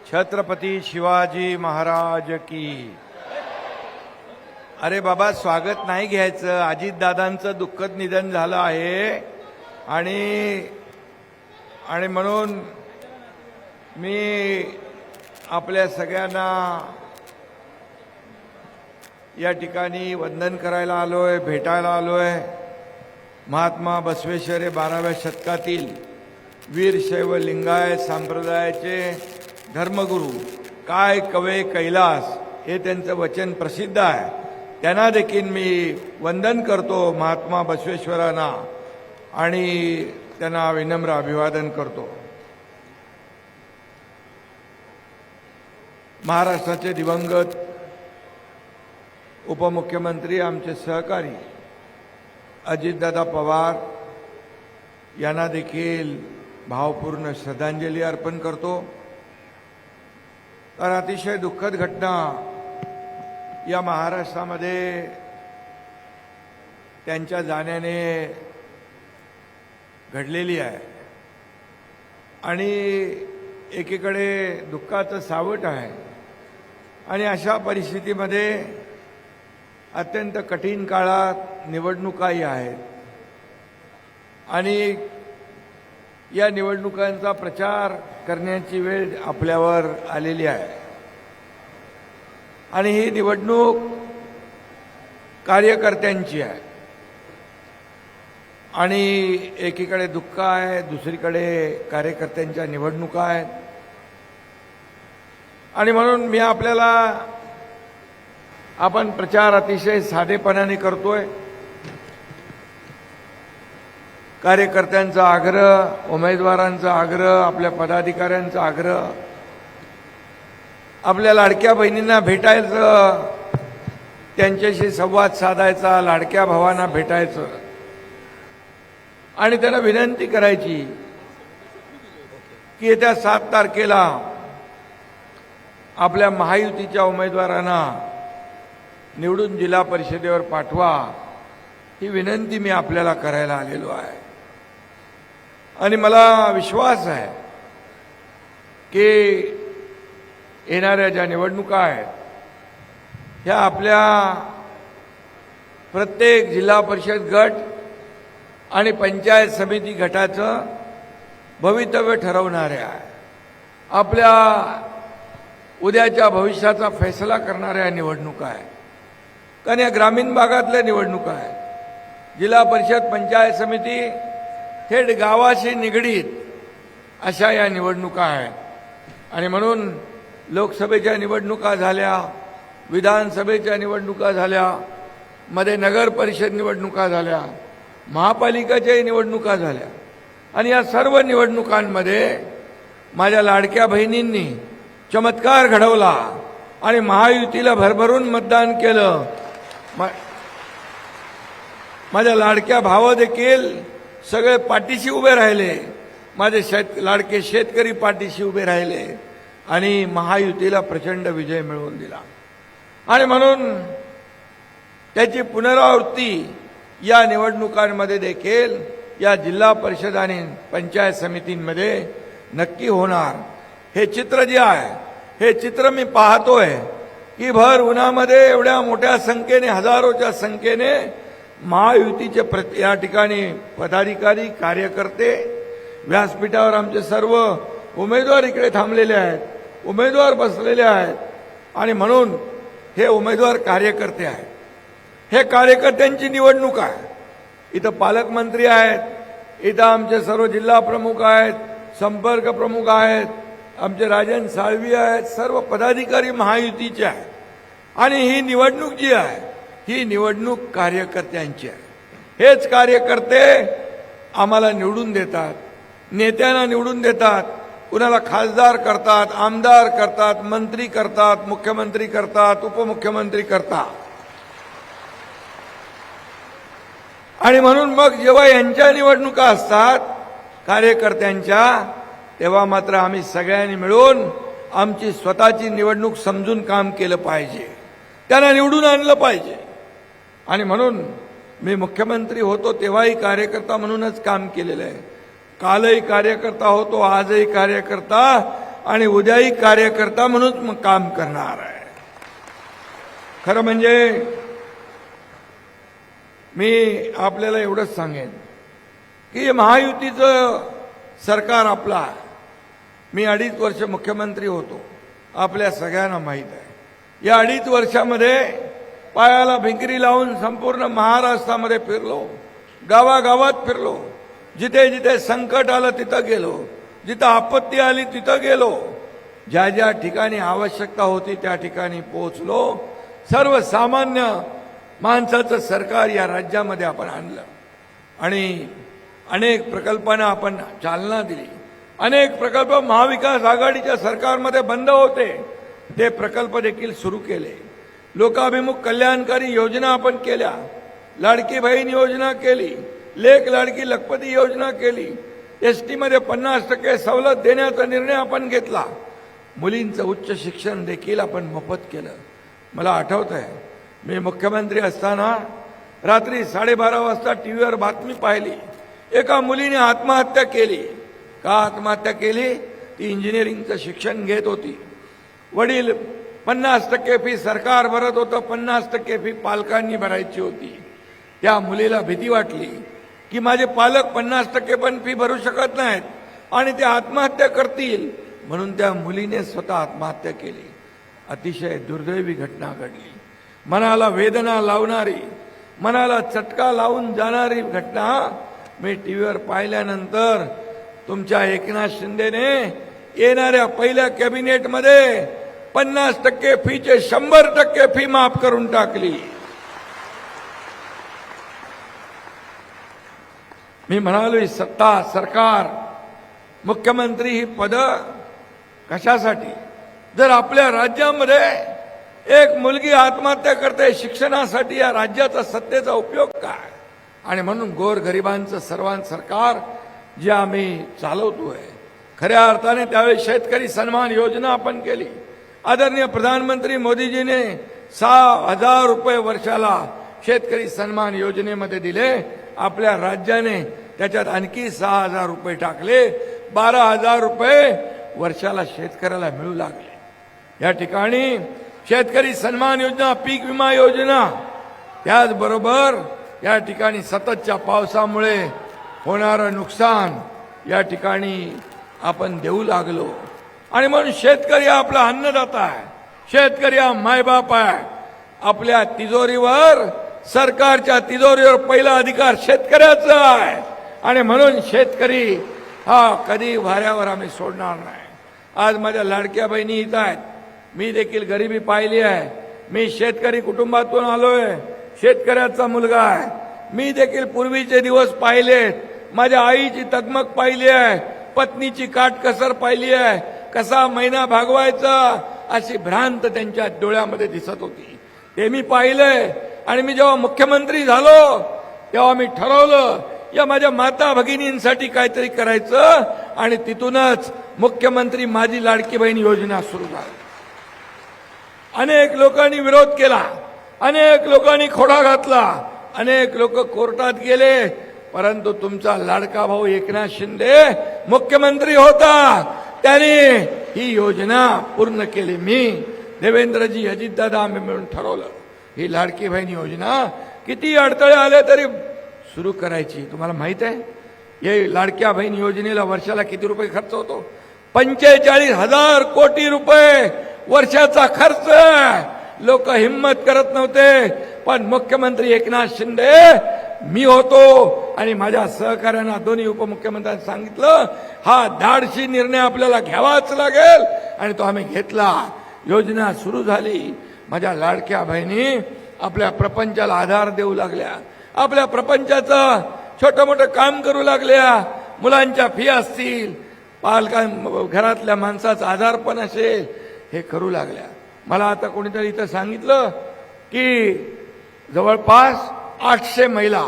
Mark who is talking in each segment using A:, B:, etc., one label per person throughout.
A: छत्रपती शिवाजी महाराज की। अरे बाबा, स्वागत नाही घ्यायचं, अजितदादांचं दुःखद निधन झालं आहे आणि म्हणून मी आपल्या सगळ्यांना या ठिकाणी वंदन करायला आलोय, भेटायला आलोय। महात्मा बसवेश्वर 12व्या शतकातील वीरशैव लिंगायत संप्रदायाचे धर्मगुरू काय कवे कैलास हे त्यांचं वचन प्रसिद्ध आहे। त्यांना देखील मी वंदन करतो महात्मा बसवेश्वरांना आणि त्यांना विनम्र अभिवादन करतो। महाराष्ट्राचे दिवंगत उपमुख्यमंत्री आमचे सहकारी अजितदादा पवार यांना देखील भावपूर्ण श्रद्धांजली अर्पण करतो। तर अतिशय दुःखद घटना या महाराष्ट्रामध्ये त्यांच्या जाण्याने घडलेली आहे आणि एकीकडे दुःखाचं सावट आहे आणि अशा परिस्थितीमध्ये अत्यंत कठीण काळात निवडणुकाही आहेत आणि या निवडणुकांचा प्रचार करण्याची वेळ आपल्यावर आलेली आहे आणि ही निवडणूक कार्यकर्त्यांची आहे आणि एकीकडे दुःख आहे, दुसरीकडे कार्यकर्त्यांच्या निवडणुका आहेत आणि म्हणून मी आपल्याला आपण प्रचार अतिशय साधेपणाने करतोय। कार्यकर्त्यांचा आग्रह, उमेदवारांचा आग्रह, आपल्या पदाधिकाऱ्यांचा आग्रह, आपल्या लाडक्या बहिणींना भेटायचं, त्यांच्याशी संवाद साधायचा, लाडक्या भावांना भेटायचं आणि त्यांना विनंती करायची की येत्या 7 तारखेला आपल्या महायुतीच्या उमेदवारांना निवडून जिल्हा परिषदेवर पाठवा। ही विनंती मी आपल्याला करायला आलेलो आहे आणि मला विश्वास आहे की येणाऱ्या ज्या निवडणुका आहेत ह्या आपल्या प्रत्येक जिल्हा परिषद गट आणि पंचायत समिती गटाचं भवितव्य ठरवणाऱ्या आहे, आपल्या उद्याच्या भविष्याचा फैसला करणाऱ्या निवडणुका आहेत। कारण या ग्रामीण भागातल्या निवडणुका आहेत। जिल्हा परिषद, पंचायत समिती थेट गावाशी निगडीत अशा या निवडणुका आहेत आणि म्हणून लोकसभेच्या निवडणुका झाल्या, विधानसभेच्या निवडणुका झाल्या, मध्ये नगर परिषद निवडणुका झाल्या, महापालिकेच्याही निवडणुका झाल्या आणि या सर्व निवडणुकांमध्ये माझ्या लाडक्या बहिणींनी चमत्कार घडवला आणि महायुतीला भरभरून मतदान केलं। माझ्या लाडक्या भाव देखील सगळे पाठीशी उभे राहिले, माझे लाडके शेतकरी पाठीशी उभे राहिले आणि महायुतीला प्रचंड विजय मिळवून दिला आणि म्हणून त्याची पुनरावृत्ती या निवडणुकांमध्ये देखील या जिल्हा परिषद आणि पंचायत समितींमध्ये नक्की होणार। हे चित्र जे आहे, हे चित्र मी पाहतोय की भर उन्हामध्ये एवढ्या मोठ्या संख्येने, हजारोच्या संख्येने महायुतीचे या ठिकाणी पदाधिकारी, कार्यकर्ते, व्यासपीठावर आमचे सर्व उमेदवार इकडे थांबलेले आहेत, उमेदवार बसलेले आहेत आणि म्हणून हे उमेदवार कार्यकर्ते आहेत। हे कार्यकर्त्यांची निवडणूक आहे। इथं पालकमंत्री आहेत, इथं आमचे सर्व जिल्हा प्रमुख आहेत, संपर्क प्रमुख आहेत, आमचे राजन साळवी आहेत, सर्व पदाधिकारी महायुतीचे आहेत आणि ही निवडणूक जी आहे ही निवडणूक कार्यकर्त्यांची आहे। हेच कार्यकर्ते आम्हाला निवडून देतात, नेत्यांना निवडून देतात, कुणाला खासदार करतात, आमदार करतात, मंत्री करतात, मुख्यमंत्री करतात, उपमुख्यमंत्री करतात आणि म्हणून मग जेव्हा यांच्या निवडणुका असतात कार्यकर्त्यांच्या, तेव्हा मात्र आम्ही सगळ्यांनी मिळून आमची स्वतःची निवडणूक समजून काम केलं पाहिजे, त्यांना निवडून आणलं पाहिजे आणि म्हणून मी मुख्यमंत्री होतो तेव्हाही कार्यकर्ता म्हणूनच काम केलेलं आहे। कालही कार्यकर्ता होतो, आजही कार्यकर्ता आणि उद्याही कार्यकर्ता म्हणून मग काम करणार आहे. खरं म्हणजे मी आपल्याला एवढंच सांगेन की महायुतीचं सरकार आपला, मी 2.5 वर्ष मुख्यमंत्री होतो, आपल्या सगळ्यांना माहीत आहे. या 2.5 वर्षामध्ये पायाला भिंगरी लावून संपूर्ण महाराष्ट्रामध्ये फिरलो, गावागावात फिरलो, जिथे जिथे संकट आलं तिथं गेलो, जिथं आपत्ती आली तिथं गेलो, ज्या ज्या ठिकाणी आवश्यकता होती त्या ठिकाणी पोहोचलो. सर्वसामान्य माणसाचं सरकार या राज्यामध्ये आपण आणलं आणि अनेक प्रकल्पांना आपण चालना दिली. अनेक प्रकल्प महाविकास आघाडीच्या सरकारमध्ये बंद होते, ते प्रकल्प देखील सुरू केले. लोकाभिमुख कल्याणकारी योजना आपण केल्या. लाडकी बहीण योजना केली, लेक लाडकी लखपती योजना केली. एसटी मध्ये 50% सवलत देण्याचा निर्णय आपण घेतला. मुलींचं उच्च शिक्षण देखील आपण मोफत केलं. मला आठवत आहे, मी मुख्यमंत्री असताना रात्री 12:30 वाजता टीव्हीवर बातमी पाहिली, एका मुलीने आत्महत्या केली. का आत्महत्या केली? ती इंजिनिअरिंगचं शिक्षण घेत होती. वडील 50% फी सरकार भरत होतं, 50% फी पालकांनी भरायची होती. त्या मुलीला भीती वाटली की माझे पालक 50% पण फी भरू शकत नाहीत आणि ते आत्महत्या करतील, म्हणून त्या मुलीने स्वतः आत्महत्या केली. अतिशय दुर्दैवी घटना घडली. मनाला वेदना लावणारी, मनाला चटका लावून जाणारी घटना मी टीव्हीवर पाहिल्यानंतर तुमच्या एकनाथ शिंदेने येणाऱ्या पहिल्या कॅबिनेटमध्ये 50% फीचे 100% फी माफ करून टाकली. मी म्हणालो, ही सत्ता, सरकार, मुख्यमंत्री ही पद कशासाठी? जर आपल्या राज्यामध्ये एक मुलगी आत्महत्या करते शिक्षणासाठी, या राज्याचा सत्तेचा उपयोग काय? आणि म्हणून गोरगरिबांचं सरकार जे आम्ही चालवतोय, खऱ्या अर्थाने त्यावेळी शेतकरी सन्मान योजना आपण केली. आदरणीय प्रधानमंत्री मोदीजीने 6,000 रुपये वर्षाला शेतकरी सन्मान योजनेमध्ये दिले. आपल्या राज्याने त्याच्यात आणखी 6,000 रुपये टाकले. 12,000 रुपये वर्षाला शेतकऱ्याला मिळू लागले. या ठिकाणी शेतकरी सन्मान योजना, पीक विमा योजना, त्याचबरोबर या ठिकाणी सततच्या पावसामुळे होणारं नुकसान या ठिकाणी आपण देऊ लागलो. आणि म्हणून शेतकरी हा आपला अन्नदाता आहे, शेतकरी हा मायबाप आहे. आपल्या तिजोरीवर, सरकारच्या तिजोरीवर पहिला अधिकार शेतकऱ्याचा आहे आणि म्हणून शेतकरी हा कधी वाऱ्यावर आम्ही सोडणार नाही. आज माझ्या लाडक्या बहिणी इथं आहेत. मी देखील गरिबी पाहिली आहे. मी शेतकरी कुटुंबातून आलोय, शेतकऱ्याचा मुलगा आहे. मी देखील पूर्वीचे दिवस पाहिलेत. माझ्या आईची तगमग पाहिली आहे, पत्नीची काटकसर पाहिली आहे, कसा महिना भागवायचा अशी भ्रांत त्यांच्या डोळ्यामध्ये दिसत होती. ते मी पाहिलंय. आणि मी जेव्हा मुख्यमंत्री झालो तेव्हा मी ठरवलं या माझ्या माता भगिनींसाठी काहीतरी करायचं आणि तिथूनच मुख्यमंत्री माझी लाडकी बहीण योजना सुरू झाली. अनेक लोकांनी विरोध केला, अनेक लोकांनी खोडा घातला, अनेक लोक कोर्टात गेले, परंतु तुमचा लाडका भाऊ एकनाथ शिंदे मुख्यमंत्री होता, त्याने ही योजना पूर्ण केली. मी, देवेंद्रजी, अजितदादा आम्ही मिळून ठरवलं ही लाडकी बहीण योजना किती अडथळे आले तरी सुरू करायची. तुम्हाला माहित आहे या लाडक्या बहीण योजनेला वर्षाला किती रुपये खर्च होतो? 45,000 कोटी रुपये वर्षाचा खर्च. लोक हिम्मत करत नव्हते, पण मुख्यमंत्री एकनाथ शिंदे मी होतो आणि माझ्या सहकार्यांना, दोन्ही उपमुख्यमंत्र्यांनी सांगितलं हा धाडसी निर्णय आपल्याला घ्यावाच लागेल आणि तो आम्ही घेतला. योजना सुरू झाली. माझ्या लाडक्या बहिणी आपल्या प्रपंचाला आधार देऊ लागल्या, आपल्या प्रपंचाचं छोटं मोठं काम करू लागल्या. मुलांच्या फी असतील, घरातल्या माणसाचा आजारपण असेल, हे करू लागल्या. मला आता कोणीतरी इथं सांगितलं की जवळपास 800 महिला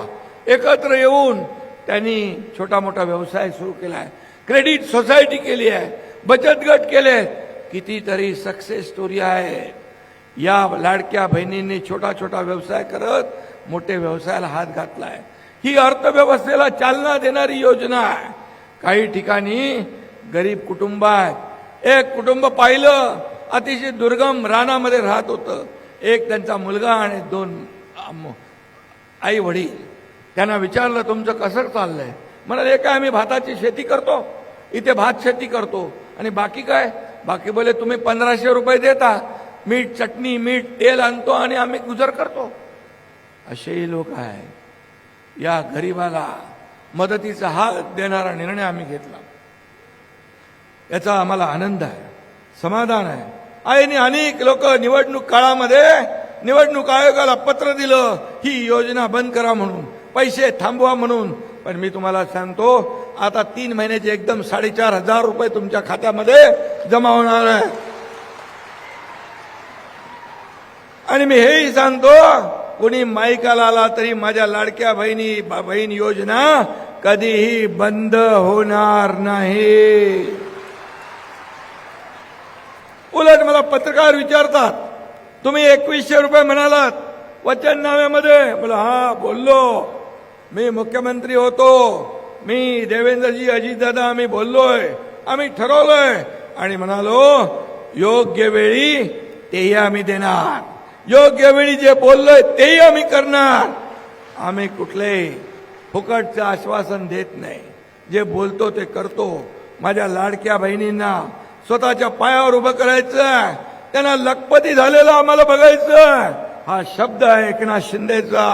A: एकत्र येऊन त्यांनी छोटा मोठा व्यवसाय सुरू केलाय, क्रेडिट सोसायटी केली आहे, बचत गट केले. कितीतरी सक्सेस स्टोरी आहे. या लाडक्या बहिणींनी छोटा छोटा व्यवसाय करत मोठे व्यवसायाला हात घातलाय. ही अर्थव्यवस्थेला चालना देणारी योजना आहे. काही ठिकाणी गरीब कुटुंब आहेत, एक कुटुंब पाहिलं, अतिशय दुर्गम रानामध्ये राहत होतं. एक त्यांचा मुलगा आणि 2 आई वडील. त्यांना विचारलं तुमचं कसं चाललंय? म्हणाले काय आम्ही भाताची शेती करतो, इथे भात शेती करतो, आणि बाकी काय? बाकी बोले तुम्ही 1500 रुपये देता, मीठ चटणी मीठ तेल आणतो आणि आम्ही गुजर करतो. असेही लोक आहे. या गरीबाला मदतीचा हात देणारा निर्णय आम्ही घेतला. याचा आम्हाला आनंद आहे, समाधान आहे. आणि अनेक लोक निवडणूक काळामध्ये निवडणूक आयोगाला पत्र दिलं ही योजना बंद करा म्हणून, पैसे थांबवा म्हणून. पण मी तुम्हाला सांगतो आता 3 महिन्याचे एकदम 4,500 रुपये तुमच्या खात्यामध्ये जमा होणार आहे. आणि मी हेही सांगतो कोणी माईकाला आला तरी माझ्या लाडक्या बहीण योजना कधीही बंद होणार नाही. उलट मला पत्रकार विचारतात तुम्ही 2100 रुपये म्हणालात वचननाम्यामध्ये. बोला हा बोललो, मी मुख्यमंत्री होतो, मी देवेंद्रजी अजितदादा आम्ही बोललोय, आम्ही ठरवलंय आणि म्हणालो योग्य वेळी तेही आम्ही देणार, योग्य वेळी जे बोललोय तेही आम्ही करणार. आम्ही कुठलेही फुकटचं आश्वासन देत नाही, जे बोलतो ते करतो. माझ्या लाडक्या बहिणींना स्वतःच्या पायावर उभं करायचं, त्यांना लखपती झालेलं आम्हाला बघायचं. हा शब्द आहे एकनाथ शिंदेचा.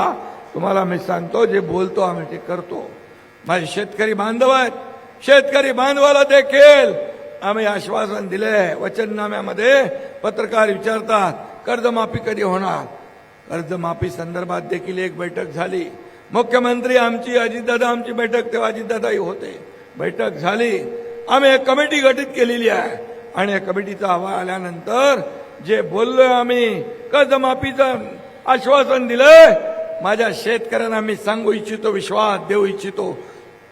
A: तुम्हाला मी सांगतो जे बोलतो आम्ही ते करतो. माझे शेतकरी बांधव आहेत, शेतकरी बांधवाला देखील आम्ही आश्वासन दिले. वचननाम्यामध्ये पत्रकार विचारतात कर्जमाफी कधी होणार? कर्जमाफी संदर्भात देखील एक बैठक झाली. मुख्यमंत्री आमची, अजितदादा आमची बैठक, तेव्हा अजितदादाही होते, बैठक झाली. आम्ही एक कमिटी गठीत केलेली आहे आणि या कमिटीचा अहवाल आल्यानंतर जे बोललोय आम्ही कर्जमाफीचं आश्वासन दिलंय, माझ्या शेतकऱ्यांना मी सांगू इच्छितो, विश्वास देऊ इच्छितो,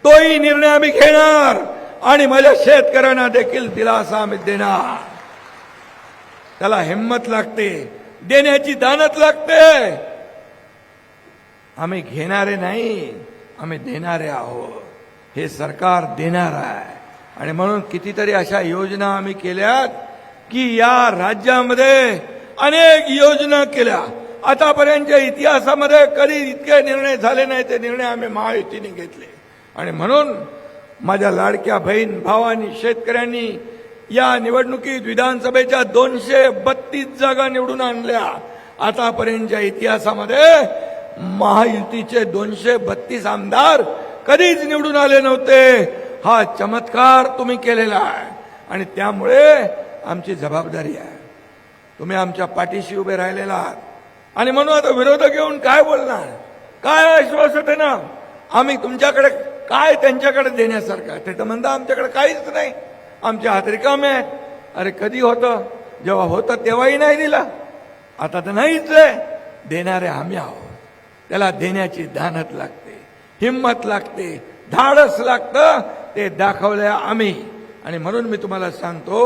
A: तोही निर्णय आम्ही घेणार आणि माझ्या शेतकऱ्यांना देखील दिलासा आम्ही देणार. त्याला हिंमत लागते, देण्याची दानत लागते. आम्ही घेणारे नाही, आम्ही देणारे आहोत. हे सरकार देणार आहे आणि म्हणून कितीतरी अशा योजना आम्ही केल्यात की या राज्यामध्ये अनेक योजना केल्या. आतापर्यंतच्या इतिहासामध्ये कधी इतके निर्णय झाले नाही, ते निर्णय आम्ही महायुतीने घेतले. आणि म्हणून माझ्या लाडक्या बहीण भावांनी, शेतकऱ्यांनी या निवडणुकीत विधानसभेच्या 232 जागा निवडून आणल्या. आतापर्यंतच्या इतिहासामध्ये महायुतीचे 232 आमदार कधीच निवडून आले नव्हते. हा चमत्कार तुम्ही केलेला आहे आणि त्यामुळे आमची जबाबदारी आहे. तुम्ही आमच्या पाठीशी उभे राहिलेला आहात आणि म्हणून आता विरोधक येऊन काय बोलणार, काय आश्वासन आहे ना, आम्ही तुमच्याकडे काय त्यांच्याकडे देण्यासारखं आहे? ते तर म्हणता आमच्याकडे काहीच नाही, आमच्या हात रिकामे आहेत. अरे कधी होतं? जेव्हा होतं तेव्हाही नाही दिला, आता तर नाहीच आहे. देणारे आम्ही आहोत. त्याला देण्याची दानत लागते, हिंमत लागते, धाडस लागतं, ते दाखवलंय आम्ही. आणि म्हणून मी तुम्हाला सांगतो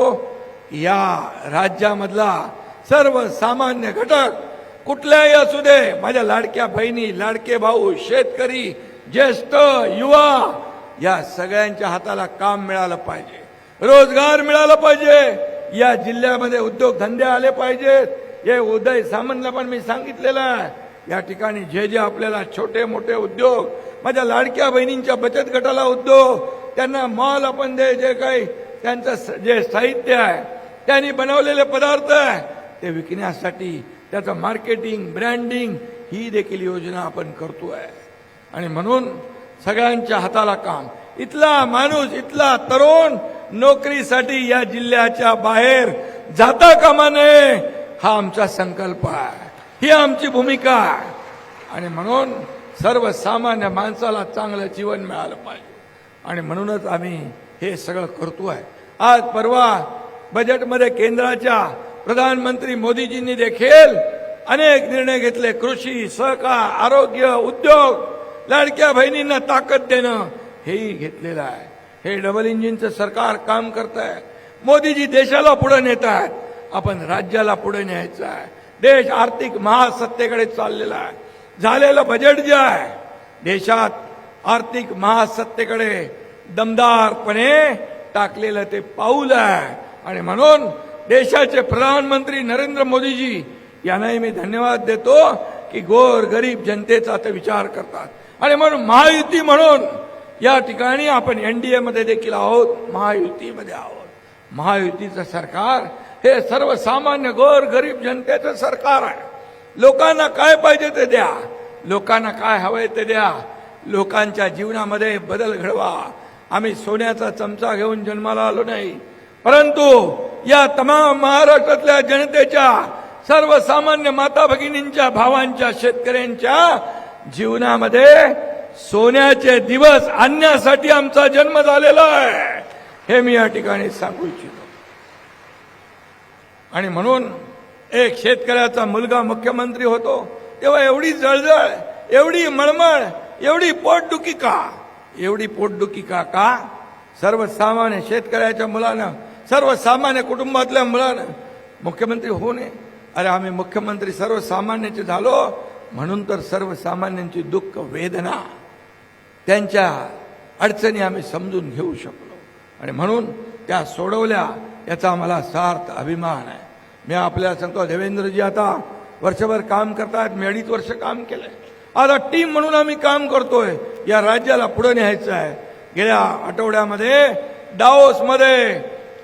A: या राज्यामधला सर्वसामान्य घटक कुठल्याही असू दे, माझ्या लाडक्या बहिणी, लाडके भाऊ, शेतकरी, ज्येष्ठ, युवा, या सगळ्यांच्या हाताला काम मिळालं पाहिजे, रोजगार मिळाला पाहिजे, या जिल्ह्यामध्ये उद्योगधंदे आले पाहिजेत. हे उदय सामंतला पण मी सांगितलेलं आहे, या ठिकाणी जे आपल्याला छोटे मोठे उद्योग, माझ्या लाडक्या बहिणींच्या बचत गटाला उद्योग, त्यांना मॉल आपण दे, जे काही त्यांचं जे साहित्य आहे, त्यांनी बनवलेले पदार्थ आहे ते विकण्यासाठी त्याचं मार्केटिंग, ब्रँडिंग, ही देखील योजना आपण करतोय. आणि म्हणून सगळ्यांच्या हाताला काम. इथला माणूस, इथला तरुण नोकरीसाठी या जिल्ह्याच्या बाहेर जाता कामा नये, हा आमचा संकल्प आहे, ही आमची भूमिका आहे. आणि म्हणून सर्वसामान्य माणसाला चांगलं जीवन मिळालं पाहिजे आणि म्हणूनच आम्ही हे सगळं करतोय. आज परवा बजेटमध्ये केंद्राच्या प्रधानमंत्री मोदीजींनी देखील अनेक निर्णय घेतले. कृषी, सहकार, आरोग्य, उद्योग, लाडक्या बहिणींना ताकद देणं, हेही घेतलेलं आहे. हे डबल इंजिनचं सरकार काम करत आहे. मोदीजी देशाला पुढे नेत आहेत, आपण राज्याला पुढे न्यायचं आहे. देश आर्थिक महासत्तेकडे चाललेला आहे. झालेलं बजेट जे आहे देशात आर्थिक महासत्तेकडे दमदारपणे टाकलेलं ते पाऊल आहे. आणि म्हणून देशाचे प्रधानमंत्री नरेंद्र मोदीजी यांनाही मी धन्यवाद देतो की गोर गरीब जनतेचा ते विचार करतात. आणि म्हणून महायुती म्हणून या ठिकाणी आपण एनडीए मध्ये देखील आहोत, महायुतीमध्ये आहोत. महायुतीचं सरकार हे सर्वसामान्य गोर गरीब जनतेचं सरकार आहे. लोकांना काय पाहिजे ते द्या, लोकांना काय हवंय ते द्या, लोकांच्या जीवनामध्ये बदल घडवा. आम्ही सोन्याचा चमचा घेऊन जन्माला आलो नाही, परंतु या तमाम महाराष्ट्रातल्या जनतेच्या, सर्वसामान्य माता भगिनींच्या, भावांच्या, शेतकऱ्यांच्या जीवनामध्ये सोन्याचे दिवस आणण्यासाठी आमचा जन्म झालेला आहे, हे मी या ठिकाणी सांगू इच्छितो. आणि म्हणून एक शेतकऱ्याचा मुलगा मुख्यमंत्री होतो तेव्हा एवढी जळजळ, एवढी मळमळ, एवढी पोटदुखी का? एवढी पोटदुखी का? सर्वसामान्य शेतकऱ्याच्या मुलानं, सर्वसामान्य कुटुंबातल्या मुलानं मुख्यमंत्री होऊ नये. अरे आम्ही मुख्यमंत्री सर्वसामान्याचे झालो म्हणून तर सर्वसामान्यांची दुःख, वेदना, त्यांच्या अडचणी आम्ही समजून घेऊ शकलो आणि म्हणून त्या सोडवल्या, याचा मला सार्थ अभिमान आहे. मी आपल्याला सांगतो, देवेंद्रजी आता वर्षभर काम करतात, मी 2.5 वर्ष काम केलंय. आता टीम म्हणून आम्ही काम करतोय, या राज्याला पुढे न्यायचं आहे. गेल्या आठवड्यामध्ये डाओसमध्ये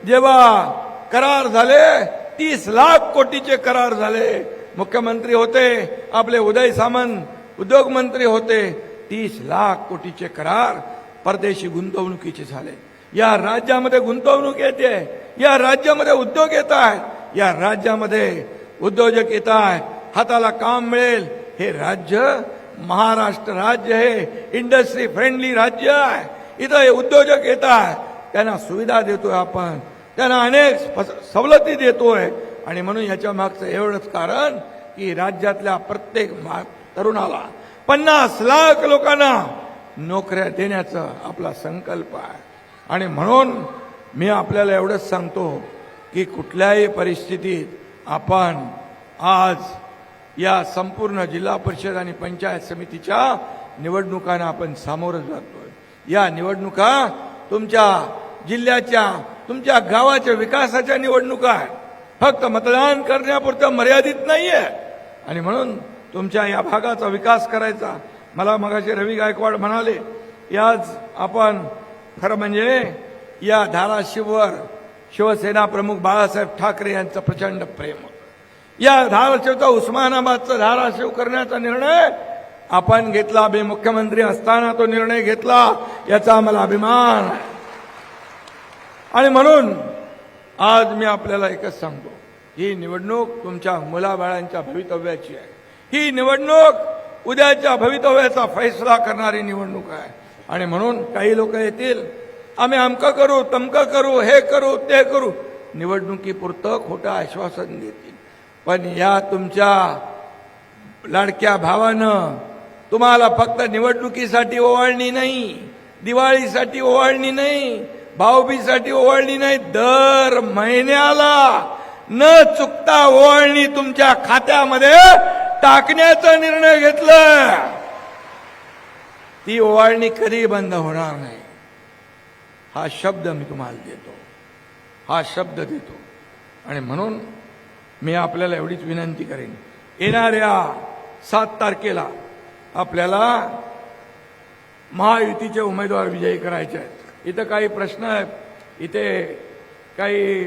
A: जेव्हा करार झाले, 30 लाख कोटीचे करार झाले. मुख्यमंत्री होते आपले उदय सामंत, उद्योग मंत्री होते. 30 लाख कोटीचे करार परदेशी गुंतवणुकीचे झाले. या राज्यामध्ये गुंतवणूक येते, या राज्यामध्ये उद्योग येत आहेत, या राज्यामध्ये उद्योजक येत आहेत, हाताला काम मिळेल. हे राज्य महाराष्ट्र राज्य हे इंडस्ट्री फ्रेंडली राज्य आहे. इथं हे उद्योजक येत आहेत, त्यांना सुविधा देतोय आपण, त्यांना अनेक सवलती देतोय. आणि म्हणून याच्या मागचं एवढंच कारण की राज्यातल्या प्रत्येक तरुणाला 50 लाख लोकांना नोकऱ्या देण्याचा आपला संकल्प आहे. आणि म्हणून मी आपल्याला एवढंच सांगतो की कुठल्याही परिस्थितीत आपण आज या संपूर्ण जिल्हा परिषद आणि पंचायत समितीच्या निवडणुकांना आपण सामोरं जातोय. या निवडणुका तुमच्या जिल्ह्याच्या, तुमच्या गावाच्या विकासाच्या निवडणुका आहेत, फक्त मतदान करण्यापुरतं मर्यादित नाहीये. आणि म्हणून तुमच्या या भागाचा विकास करायचा. मला मगाशी रवी गायकवाड म्हणाले, याच आपण खरं म्हणजे या धाराशिववर शिवसेना प्रमुख बाळासाहेब ठाकरे यांचं प्रचंड प्रेम होतं. या धाराशिवचा, उस्मानाबादचा धाराशिव करण्याचा निर्णय आपण घेतला. मी मुख्यमंत्री असताना तो निर्णय घेतला, याचा आम्हाला अभिमान आहे. आणि म्हणून आज मी आपल्याला एकच सांगतो, ही निवडणूक तुमच्या मुलाबाळांच्या भवितव्याची आहे. ही निवडणूक उद्याच्या भवितव्याचा फैसला करणारी निवडणूक आहे. आणि म्हणून काही लोक येतील, आम्ही अमकं करू, तमकं करू, हे करू, ते करू, निवडणुकीपुरतं खोटं आश्वासन देतील. पण या तुमच्या लाडक्या भावानं तुम्हाला फक्त निवडणुकीसाठी ओवाळणी नाही, दिवाळीसाठी ओवाळणी नाही, भाऊबीसाठी ओवाळणी नाही, दर महिन्याला न चुकता ओवाळणी तुमच्या खात्यामध्ये टाकण्याचा निर्णय घेतला. ती ओवाळणी कधी बंद होणार नाही, हा शब्द मी तुम्हाला देतो, हा शब्द देतो. आणि म्हणून मी आपल्याला एवढीच विनंती करेन, येणाऱ्या 7 तारखेला आपल्याला महायुतीचे उमेदवार विजयी करायचे आहेत. इथं काही प्रश्न आहेत, इथे काही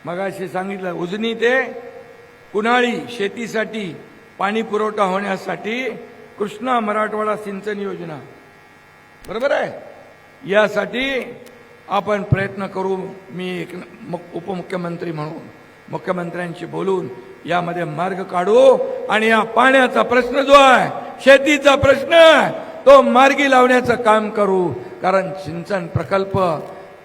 A: मगाशी सांगितलं, उजनी ते कुणाळी शेतीसाठी पाणी पुरवठा होण्यासाठी कृष्णा मराठवाडा सिंचन योजना, बरोबर आहे, यासाठी आपण प्रयत्न करू. मी एक उपमुख्यमंत्री म्हणून मुख्यमंत्र्यांशी बोलून यामध्ये मार्ग काढू आणि या पाण्याचा प्रश्न जो आहे, शेतीचा प्रश्न, तो मार्गी लावण्याचं काम करू. कारण सिंचन प्रकल्प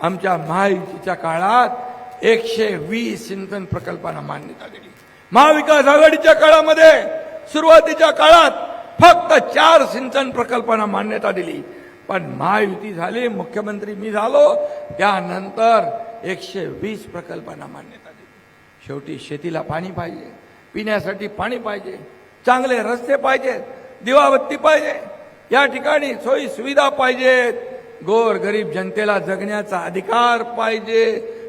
A: आमच्या महायुतीच्या काळात 120 सिंचन प्रकल्पांना मान्यता दिली. महाविकास आघाडीच्या काळामध्ये सुरुवातीच्या काळात फक्त 4 सिंचन प्रकल्पांना मान्यता दिली. पण महायुती झाली, मुख्यमंत्री मी झालो, त्यानंतर 120 प्रकल्पांना मान्यता दिली. शेवटी शेतीला पाणी पाहिजे, पिण्यासाठी पाणी पाहिजे, चांगले रस्ते पाहिजेत, दिवाबत्ती पाहिजे, या ठिकाणी सोयी सुविधा पाहिजेत, गोर गरीब जनतेला जगण्याचा अधिकार पाहिजे,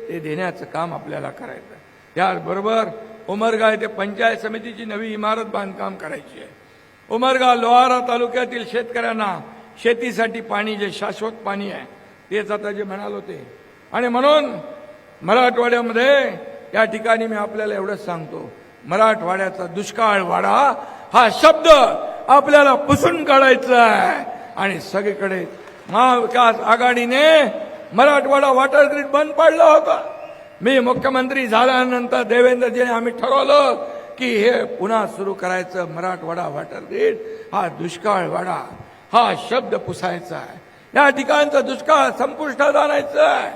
A: ते देण्याचं काम आपल्याला करायचं आहे. त्याचबरोबर उमरगा येथे पंचायत समितीची नवी इमारत बांधकाम करायची आहे. उमरगा लोहारा तालुक्यातील शेतकऱ्यांना शेतीसाठी पाणी, जे शाश्वत पाणी आहे तेच आता जे म्हणालो ते, आणि म्हणून मराठवाड्यामध्ये या ठिकाणी मी आपल्याला एवढंच सांगतो, मराठवाड्याचा दुष्काळ वाडा हा शब्द आपल्याला पुसून काढायचा आहे. आणि सगळीकडे महाविकास आघाडीने मराठवाडा वॉटर ग्रीड बंद पाडला होता. मी मुख्यमंत्री झाल्यानंतर देवेंद्रजीने आम्ही ठरवलं की हे पुन्हा सुरू करायचं. मराठवाडा वॉटर ग्रीड हा दुष्काळ वाडा हा शब्द पुसायचा आहे. या ठिकाणचा दुष्काळ संपुष्टात आणायचा आहे.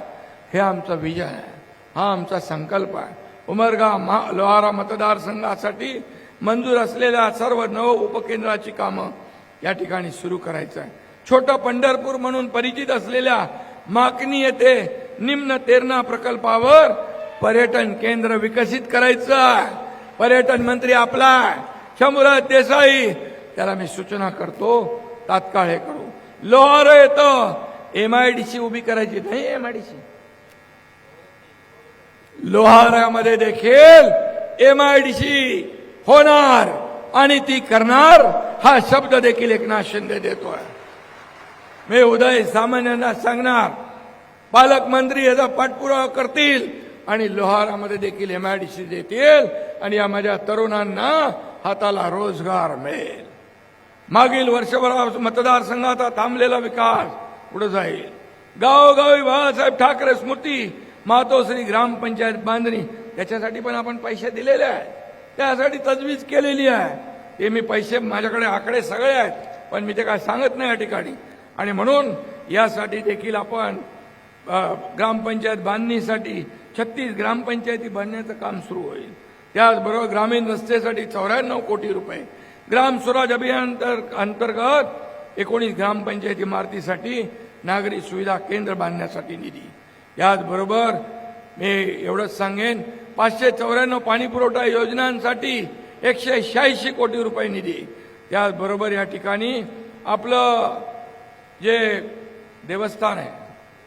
A: हे आमचं विजन आहे, हा आमचा संकल्प आहे. उमरगा लोहारा मतदारसंघासाठी मंजूर असलेल्या सर्व 9 उपकेंद्राची कामं या ठिकाणी सुरू करायचं आहे. छोटं पंढरपूर म्हणून परिचित असलेल्या माकणी येथे निम्न तेरणा प्रकल्पावर पर्यटन केंद्र विकसित करायचं आहे. पर्यटन मंत्री आपला शंभूराज देसाई, त्याला मी सूचना करतो तात्काळ हे करू. लोहारा येतं MIDC उभी करायची नाही. MIDC लोहारामध्ये देखील MIDC होणार आणि ती करणार, हा शब्द देखील एकनाथ शिंदे देतोय. मी उदय सामंतांना सांगणार, पालकमंत्री याचा पाठपुरावा करतील आणि लोहारामध्ये देखील MIDC देतील आणि या माझ्या तरुणांना हाताला रोजगार मिळेल. मागील वर्षभरात मतदारसंघाचा थांबलेला विकास पुढे जाईल. गावोगावी बाळासाहेब ठाकरे स्मृती मातोश्री ग्रामपंचायत बांधणी, त्याच्यासाठी पण आपण पैसे दिलेले आहेत, त्यासाठी तजवीज केलेली आहे. ते मी पैसे, माझ्याकडे आकडे सगळे आहेत, पण मी ते काय सांगत नाही या ठिकाणी. आणि म्हणून यासाठी देखील आपण ग्रामपंचायत बांधणीसाठी 36 ग्रामपंचायती बांधण्याचं काम सुरू होईल. त्याचबरोबर ग्रामीण रस्त्यासाठी 94 कोटी रुपये, ग्राम स्वराज अभियान अंतर्गत 19 ग्रामपंचायत इमारतीसाठी नागरी सुविधा केंद्र बांधण्यासाठी निधी. याचबरोबर मी एवढंच सांगेन, 594 पाणी पुरवठा योजनांसाठी 186 कोटी रुपये निधी. त्याचबरोबर या ठिकाणी आपलं जे देवस्थान आहे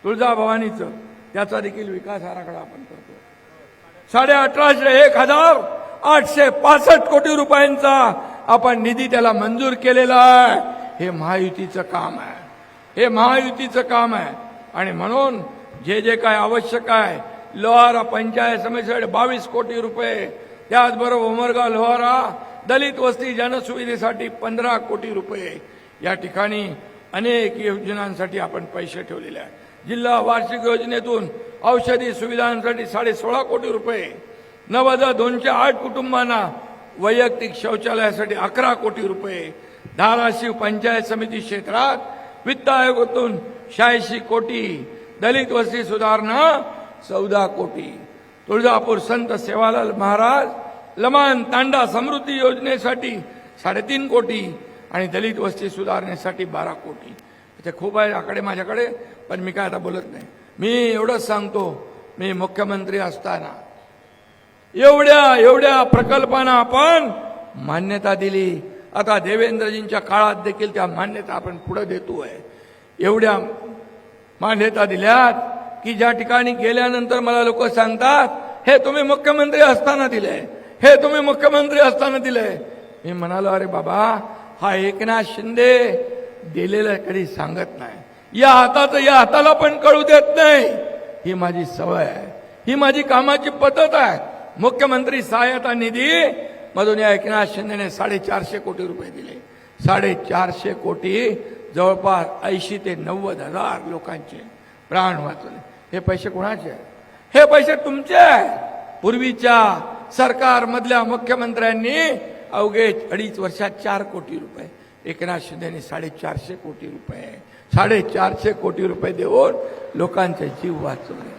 A: तुळजाभवानीचं, त्याचा देखील विकास आराखडा आपण करतो. 1,865 कोटी रुपयांचा आपण निधी त्याला मंजूर केलेला आहे. हे महायुतीचं काम आहे, हे महायुतीचं काम आहे. आणि म्हणून जे जे काय आवश्यक आहे, लोहारा पंचायत समितीसाठी 22 कोटी रुपये, त्याचबरोबर उमरगा लोहारा दलित वस्ती जनसुविधेसाठी 15 कोटी रुपये, या ठिकाणी अनेक योजनांसाठी आपण पैसे ठेवलेले आहेत. जिल्हा वार्षिक योजनेतून औषधी सुविधांसाठी 16.5 कोटी रुपये, 9,208 कुटुंबांना वैयक्तिक शौचालयासाठी 11 कोटी रुपये, धाराशिव पंचायत समिती क्षेत्रात वित्त आयोगातून 86 कोटी, दलित वस्ती सुधारणा 14 कोटी, तुळजापूर संत सेवालाल महाराज लमान तांडा समृद्धी योजनेसाठी 3.5 कोटी आणि दलित वस्ती सुधारणेसाठी 12 कोटी. ते खूप आहे आकडे माझ्याकडे, पण मी काय आता बोलत नाही. मी एवढंच सांगतो, मी मुख्यमंत्री असताना एवढ्या प्रकल्पांना आपण मान्यता दिली. आता देवेंद्रजींच्या काळात देखील त्या मान्यता आपण पुढे देतोय. एवढ्या मान्यता दिल्यात की ज्या ठिकाणी गेल्यानंतर मला लोक सांगतात, हे तुम्ही मुख्यमंत्री असताना दिले, हे तुम्ही मुख्यमंत्री असताना दिले. मी म्हणालो, अरे बाबा, हा एकनाथ शिंदे दिलेलं कधी सांगत नाही, या हाताचं या हाताला पण कळू देत नाही. ही माझी सवय आहे, ही माझी कामाची पद्धत आहे. मुख्यमंत्री सहायता निधी मधून या एकनाथ शिंदेने 450 कोटी रुपये दिले. 450 कोटी, जवळपास 80 ते 90 हजार लोकांचे प्राण वाचले. हे पैसे कोणाचे आहेत? हे पैसे तुमचे आहेत. पूर्वीच्या सरकारमधल्या मुख्यमंत्र्यांनी अवघे 2.5 वर्षात 4 कोटी रुपये, एकनाथ शिंदेने 450 कोटी रुपये, 450 कोटी रुपये देऊन लोकांचे जीव वाचवले.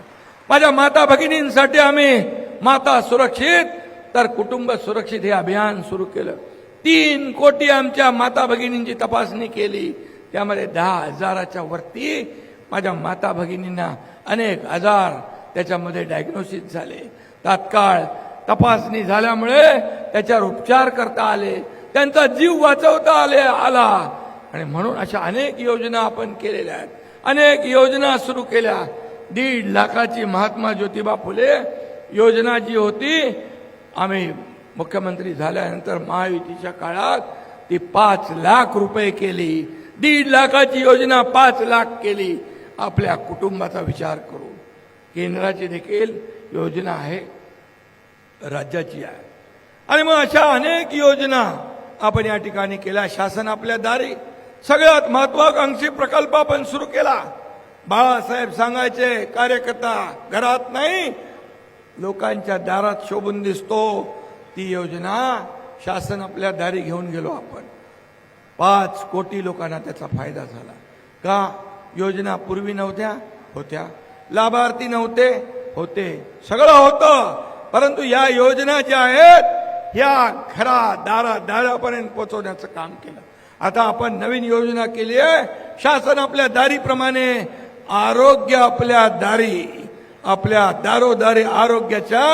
A: माझ्या माता भगिनींसाठी आम्ही माता सुरक्षित तर कुटुंब सुरक्षित हे अभियान सुरू केलं. 3 कोटी आमच्या माता भगिनींची तपासणी केली. त्यामध्ये 10,000च्या वरती माझ्या माता भगिनींना अनेक आजार त्याच्यामध्ये डायग्नोसिस झाले. तात्काळ तपासणी झाल्यामुळे त्याच्यावर उपचार करता आले, त्यांचा जीव वाचवता आला. आणि म्हणून अशा अनेक योजना आपण केलेल्या आहेत, अनेक योजना सुरू केल्या. 1.5 लाखाची महात्मा ज्योतिबा फुले योजना जी होती, आम्ही मुख्यमंत्री झाल्यानंतर महायुतीच्या काळात ती 5 लाख रुपये केली. 1.5 लाखाची योजना 5 लाख केली. आपल्या कुटुंबाचा विचार करू. केंद्राची देखील योजना आहे, राज्याची आहे. आणि मग अशा अनेक योजना आपण या ठिकाणी केल्या. शासन आपल्या दारी सगळ्यात महत्वाकांक्षी प्रकल्प आपण सुरू केला. बाळासाहेब सांगायचे, कार्यकर्ता घरात नाही लोकांच्या दारात शोभून दिसतो. ती योजना शासन आपल्या दारी घेऊन गेलो आपण. 5 कोटी लोकांना त्याचा फायदा झाला. का? योजना पूर्वी नव्हत्या, होत्या. लाभार्थी नव्हते, होते. सगळं होतं. परंतु या योजना ज्या आहेत या दारापर्यंत पोहोचवण्याचं काम केलं. आता आपण नवीन योजना केली आहे. शासन आपल्या दारीप्रमाणे आरोग्य आपल्या दारी, आपल्या दारोदारी आरोग्याच्या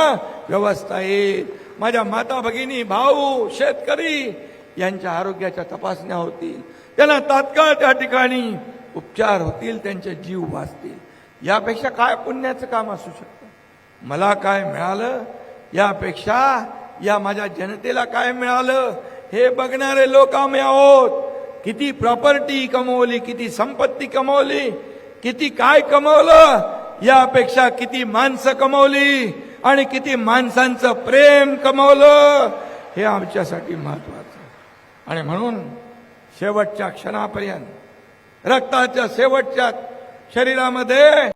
A: व्यवस्था येईल. माझ्या माता भगिनी, भाऊ, शेतकरी यांच्या आरोग्याच्या तपासण्या होतील. त्यांना तात्काळ त्या ठिकाणी उपचार होतील, त्यांचे जीव वाचतील. यापेक्षा काय पुण्याचं काम असू शकतं? मला काय मिळालं यापेक्षा या माझ्या जनतेला काय मिळालं हे बघणारे लोक आम्ही आहोत. किती प्रॉपर्टी कमवली, किती संपत्ती कमवली, किती काय कमवलं, यापेक्षा किती माणसं कमवली आणि किती माणसांचं प्रेम कमवलं हे आमच्यासाठी महत्वाचं. आणि म्हणून शेवटच्या क्षणापर्यंत रक्ताच्या शेवटच्या शरीरामध्ये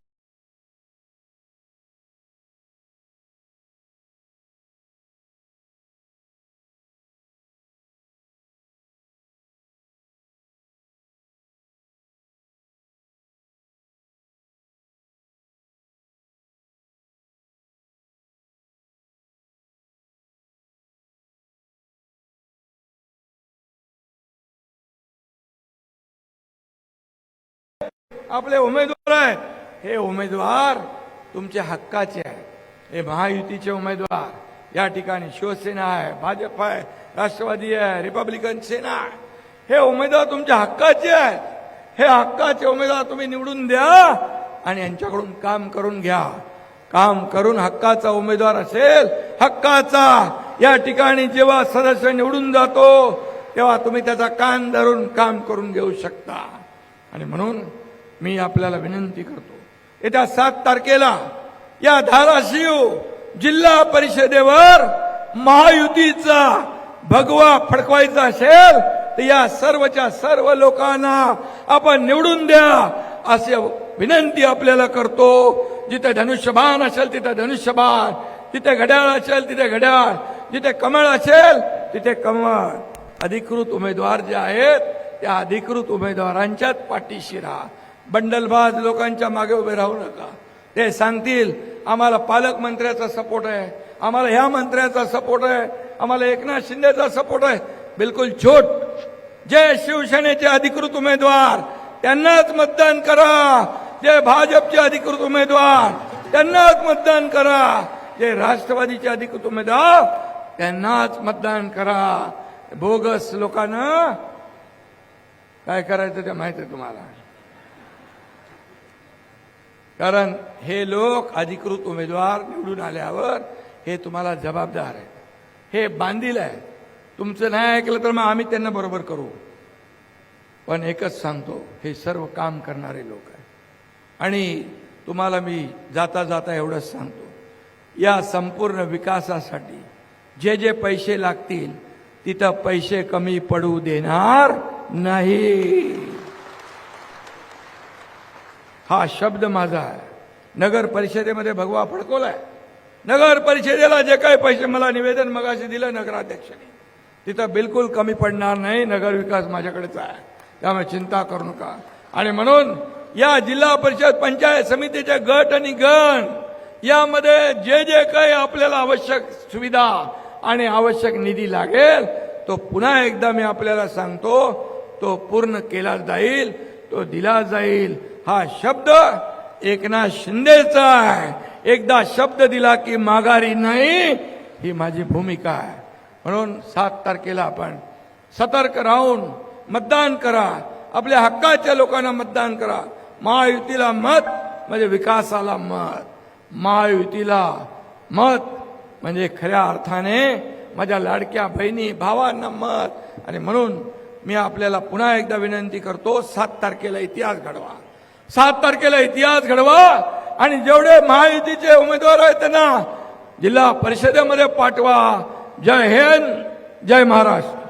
A: आपले उमेदवार आहेत. हे उमेदवार तुमच्या हक्काचे आहेत. हे महायुतीचे उमेदवार या ठिकाणी शिवसेना आहे, भाजप आहे, राष्ट्रवादी आहे, रिपब्लिकन सेना आहे. हे उमेदवार तुमच्या हक्काचे आहेत. हे हक्काचे उमेदवार तुम्ही निवडून द्या आणि यांच्याकडून काम करून घ्या. काम करून हक्काचा उमेदवार असेल, हक्काचा या ठिकाणी जेव्हा सदस्य निवडून जातो तेव्हा तुम्ही त्याचा कान धरून काम करून घेऊ शकता. आणि म्हणून मी आपल्याला विनंती करतो, येत्या 7 तारखेला या धाराशिव जिल्हा परिषदेवर महायुतीचा भगवा फडकवायचा असेल तर या सर्वच्या सर्व लोकांना आपण निवडून द्या असे विनंती आपल्याला करतो. जिथे धनुष्यबाण असेल तिथे धनुष्यबाण, जिथे घड्याळ असेल तिथे घड्याळ, जिथे कमळ असेल तिथे कमळ. अधिकृत उमेदवार जे आहेत त्या अधिकृत उमेदवारांच्याच पाठीशी राहा. बंडलबाज लोकांच्या मागे उभे राहू नका. ते सांगतील आम्हाला पालकमंत्र्याचा सपोर्ट आहे, आम्हाला ह्या मंत्र्याचा सपोर्ट आहे, आम्हाला एकनाथ शिंदेचा सपोर्ट आहे. बिलकुल छोट. जे शिवसेनेचे अधिकृत उमेदवार त्यांनाच मतदान करा. जे भाजपचे अधिकृत उमेदवार त्यांनाच मतदान करा. जे राष्ट्रवादीचे अधिकृत उमेदवार त्यांनाच मतदान करा. बोगस लोकांना काय करायचं ते माहिती आहे तुम्हाला. कारण हे लोक अधिकृत उमेदवार निवडून आल्यावर हे तुम्हाला जबाबदार आहे. हे बांधील आहे. तुमचं नाही ऐकलं तर मग आम्ही त्यांना बरोबर करू. पण एकच सांगतो, हे सर्व काम करणारे लोक आहेत. आणि तुम्हाला मी जाता जाता एवढंच सांगतो, या संपूर्ण विकासासाठी जे जे पैसे लागतील तिथं पैसे कमी पडू देणार नाही. हा शब्द माझा आहे. नगर परिषदेमध्ये भगवा फडकवलाय. नगर परिषदेला जे काही पैसे मला निवेदन मगाशी दिलं नगराध्यक्षांनी, तिथं बिलकुल कमी पडणार नाही. नगर विकास माझ्याकडेच आहे, त्यामुळे चिंता करू नका. आणि म्हणून या जिल्हा परिषद पंचायत समितीचे गट आणि गण यामध्ये जे जे काही आपल्याला आवश्यक सुविधा आणि आवश्यक निधी लागेल तो पुन्हा एकदा मी आपल्याला सांगतो, तो पूर्ण केला जाईल, तो दिला जाईल. हा शब्द एकनाथ शिंदेचा आहे. एकदा शब्द दिला की माघारी नाही, ही माझी भूमिका आहे. म्हणून 7 तारखेला आपण सतर्क राहून मतदान करा. आपल्या हक्काच्या लोकांना मतदान करा. महायुतीला मत म्हणजे विकासाला मत, महायुतीला मत, म्हणजे खऱ्या अर्थाने माझ्या लाडक्या बहिणी भावांना मत. आणि म्हणून मी आपल्याला पुन्हा एकदा विनंती करतो, 7 तारखेला इतिहास घडवा, 7 तारखेला इतिहास घडवा. आणि जेवढे महायुतीचे उमेदवार आहेत त्यांना जिल्हा परिषदेमध्ये पाठवा. जय हिंद, जय महाराष्ट्र.